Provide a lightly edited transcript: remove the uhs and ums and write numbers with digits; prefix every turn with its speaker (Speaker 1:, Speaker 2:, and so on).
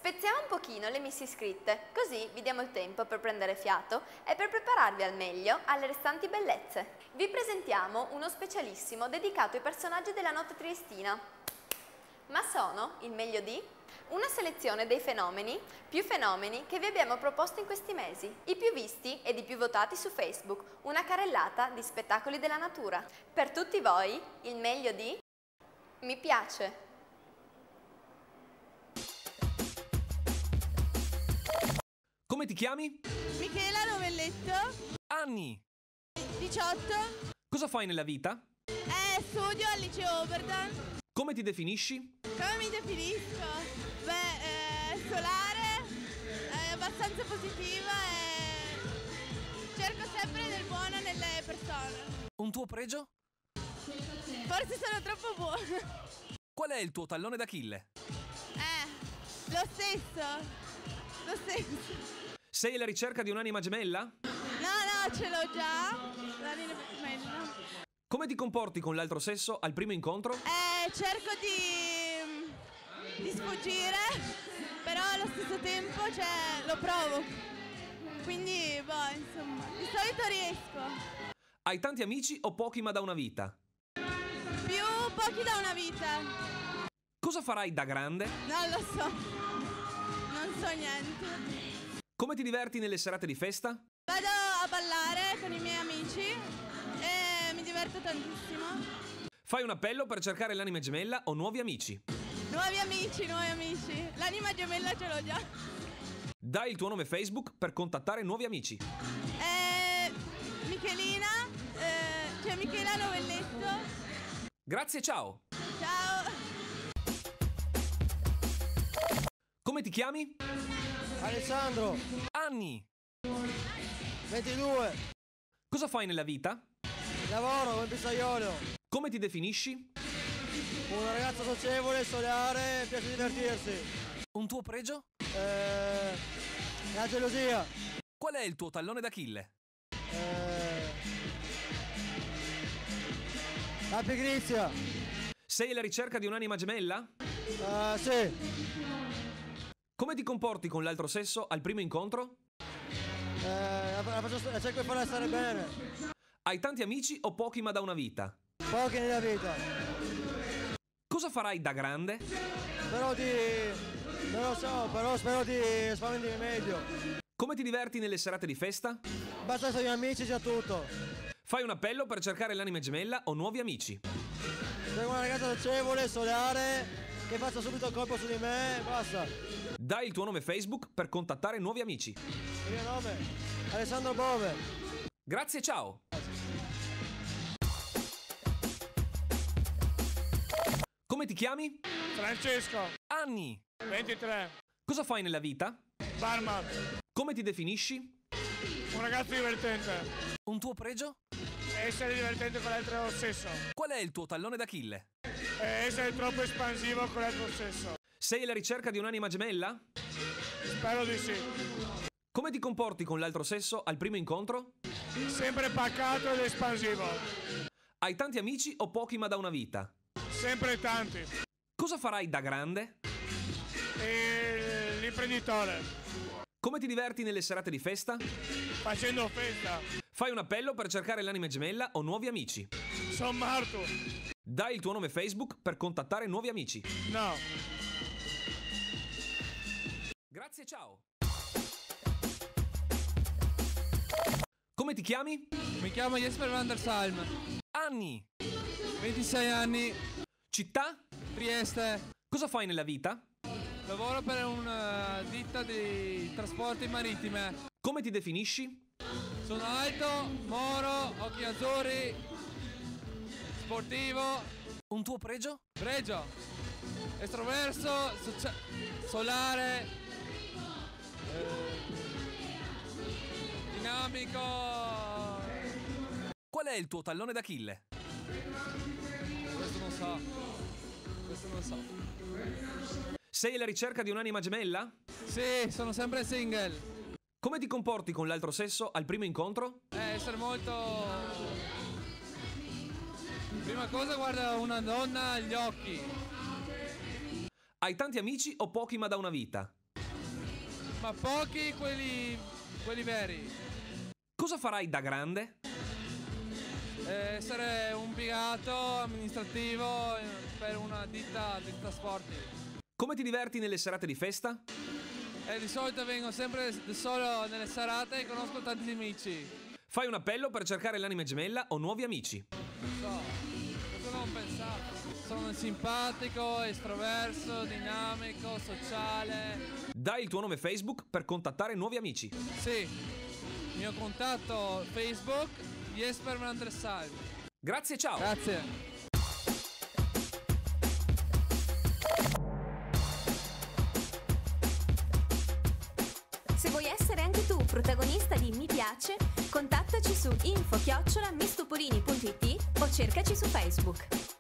Speaker 1: Spezziamo un pochino le miss iscritte, così vi diamo il tempo per prendere fiato e per prepararvi al meglio alle restanti bellezze. Vi presentiamo uno specialissimo dedicato ai personaggi della notte triestina. Ma sono il meglio di una selezione dei più fenomeni che vi abbiamo proposto in questi mesi, i più visti ed i più votati su Facebook, una carrellata di spettacoli della natura. Per tutti voi, il meglio di Mi piace.
Speaker 2: Come ti chiami?
Speaker 3: Michela Novelletto,
Speaker 2: Anni.
Speaker 3: 18.
Speaker 2: Cosa fai nella vita?
Speaker 3: Studio al liceo Oberdan.
Speaker 2: Come ti definisci?
Speaker 3: Come mi definisco? Solare, abbastanza positiva e cerco sempre del buono nelle persone.
Speaker 2: Un tuo pregio?
Speaker 3: Forse sono troppo buona.
Speaker 2: Qual è il tuo tallone d'Achille?
Speaker 3: Lo stesso. Lo stesso.
Speaker 2: Sei alla ricerca di un'anima gemella?
Speaker 3: No, ce l'ho già. L'anima gemella.
Speaker 2: Come ti comporti con l'altro sesso al primo incontro?
Speaker 3: Cerco di sfuggire, però allo stesso tempo lo provo. Quindi, insomma, di solito riesco.
Speaker 2: Hai tanti amici o pochi ma da una vita?
Speaker 3: Più pochi da una vita.
Speaker 2: Cosa farai da grande?
Speaker 3: Non lo so. Non so niente.
Speaker 2: Come ti diverti nelle serate di festa?
Speaker 3: Vado a ballare con i miei amici e mi diverto tantissimo.
Speaker 2: Fai un appello per cercare l'anima gemella o nuovi amici?
Speaker 3: Nuovi amici. L'anima gemella ce l'ho già.
Speaker 2: Dai il tuo nome Facebook per contattare nuovi amici.
Speaker 3: Michelina, Michela Novelletto.
Speaker 2: Grazie, ciao!
Speaker 3: Ciao!
Speaker 2: Come ti chiami?
Speaker 4: Alessandro,
Speaker 2: Anni.
Speaker 4: 22,
Speaker 2: Cosa fai nella vita?
Speaker 4: lavoro come pizzaiolo,
Speaker 2: Come ti definisci?
Speaker 4: una ragazza socievole, solare, piace divertirsi.
Speaker 2: Un tuo pregio?
Speaker 4: La gelosia,
Speaker 2: Qual è il tuo tallone d'Achille?
Speaker 4: la pigrizia,
Speaker 2: Sei alla ricerca di un'anima gemella?
Speaker 4: sì,
Speaker 2: Come ti comporti con l'altro sesso al primo incontro?
Speaker 4: cerco di farla stare bene,
Speaker 2: Hai tanti amici o pochi ma da una vita?
Speaker 4: pochi nella vita,
Speaker 2: Cosa farai da grande?
Speaker 4: non lo so, però spero di espandermi meglio.
Speaker 2: Come ti diverti nelle serate di festa?
Speaker 4: Basta essere amici, già tutto.
Speaker 2: Fai un appello per cercare l'anima gemella o nuovi amici.
Speaker 4: Sono una ragazza socievole, solare, che faccia subito il colpo su di me, basta.
Speaker 2: Dai il tuo nome Facebook per contattare nuovi amici.
Speaker 4: Il mio nome, Alessandro Bove.
Speaker 2: Grazie, ciao! Come ti chiami?
Speaker 5: Francesco,
Speaker 2: Anni.
Speaker 5: 23,
Speaker 2: Cosa fai nella vita?
Speaker 5: barman,
Speaker 2: Come ti definisci?
Speaker 5: un ragazzo divertente.
Speaker 2: Un tuo pregio?
Speaker 5: Essere divertente con l'altro sesso.
Speaker 2: Qual è il tuo tallone d'Achille?
Speaker 5: Essere troppo espansivo con l'altro sesso.
Speaker 2: Sei alla ricerca di un'anima gemella?
Speaker 5: Spero di sì.
Speaker 2: Come ti comporti con l'altro sesso al primo incontro?
Speaker 5: Sempre pacato ed espansivo.
Speaker 2: Hai tanti amici o pochi ma da una vita?
Speaker 5: Sempre tanti.
Speaker 2: Cosa farai da grande?
Speaker 5: E l'imprenditore.
Speaker 2: Come ti diverti nelle serate di festa?
Speaker 5: Facendo festa.
Speaker 2: Fai un appello per cercare l'anima gemella o nuovi amici.
Speaker 5: Sono morto.
Speaker 2: Dai il tuo nome Facebook per contattare nuovi amici.
Speaker 5: No.
Speaker 2: Grazie, ciao! Come ti chiami?
Speaker 6: Mi chiamo Jesper van der Salm,
Speaker 2: Anni.
Speaker 6: 26 anni,
Speaker 2: Città?
Speaker 6: Trieste.
Speaker 2: Cosa fai nella vita?
Speaker 6: Lavoro per una ditta di trasporti marittime.
Speaker 2: Come ti definisci?
Speaker 6: Sono alto, moro, occhi azzurri, sportivo,
Speaker 2: Un tuo pregio?
Speaker 6: pregio, estroverso, solare, dinamico.
Speaker 2: Qual è il tuo tallone d'Achille?
Speaker 6: Questo non so.
Speaker 2: Sei alla ricerca di un'anima gemella?
Speaker 6: Sì, sono sempre single.
Speaker 2: Come ti comporti con l'altro sesso al primo incontro?
Speaker 6: Essere molto... Prima cosa guarda una donna agli occhi.
Speaker 2: Hai tanti amici o pochi ma da una vita?
Speaker 6: ma pochi quelli veri.
Speaker 2: Cosa farai da grande?
Speaker 6: Essere un impiegato amministrativo per una ditta di trasporti.
Speaker 2: Come ti diverti nelle serate di festa?
Speaker 6: Di solito vengo sempre solo nelle serate e conosco tanti amici.
Speaker 2: Fai un appello per cercare l'anima gemella o nuovi amici.
Speaker 6: Non so, cosa non ho pensato. Sono simpatico, estroverso, dinamico, sociale.
Speaker 2: Dai il tuo nome Facebook per contattare nuovi amici.
Speaker 6: Sì, il mio contatto Facebook, Jesper Mandresal.
Speaker 2: Grazie, ciao!
Speaker 6: Grazie.
Speaker 1: Se vuoi essere anche tu protagonista di Mi Piace, contattaci su info@mistopolini.it o cercaci su Facebook.